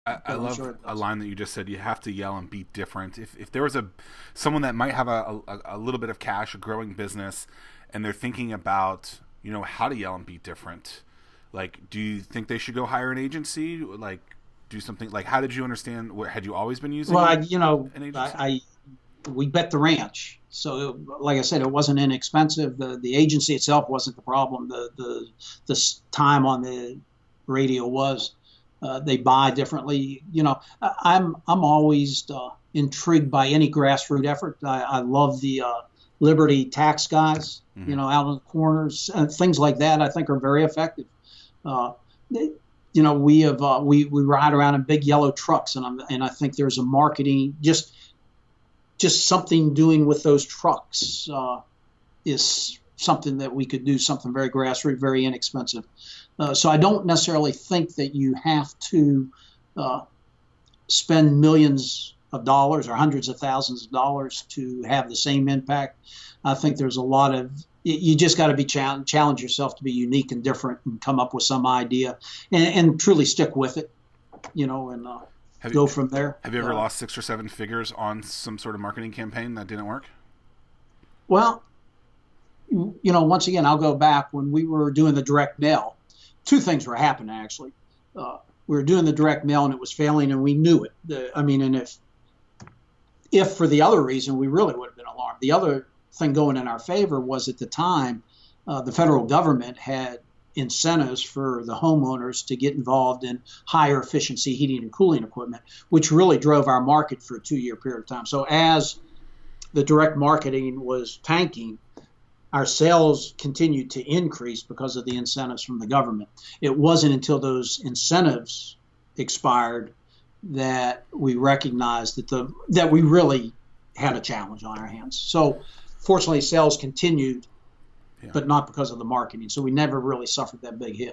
I but I'm love sure it a does. line that you just said. You have to yell and be different. If there was someone that might have a little bit of cash, a growing business, and they're thinking about how to yell and be different, like, do you think they should go hire an agency? Like, do something like, how did you understand? What had you always been Well, using an agency? we bet the ranch. So, like I said, it wasn't inexpensive. The agency itself wasn't the problem. The time on the radio was. They buy differently. I'm always intrigued by any grassroots effort. I love the Liberty tax guys. Mm-hmm. Out in the corners, things like that. I think are very effective. Uh, we ride around in big yellow trucks, and I think there's a marketing just something doing with those trucks is something that we could do, something very grassroots, very inexpensive. So I don't necessarily think that you have to uh, spend millions of dollars or hundreds of thousands of dollars to have the same impact. I think there's a lot of you just got to be challenge yourself to be unique and different and come up with some idea and truly stick with it, and Have you go from there. have you ever lost 6 or 7 figures on some sort of marketing campaign that didn't work? Well, once again, I'll go back when we were doing the direct mail. Two things were happening actually. We were doing the direct mail and it was failing, and we knew it. And if for the other reason, we really would have been alarmed. The other thing going in our favor was at the time, the federal government had incentives for the homeowners to get involved in higher efficiency heating and cooling equipment, which really drove our market for a 2-year period of time. So as the direct marketing was tanking, our sales continued to increase because of the incentives from the government. It wasn't until those incentives expired that we recognized that we really had a challenge on our hands. So fortunately, sales continued, Yeah. but not because of the marketing. So we never really suffered that big hit.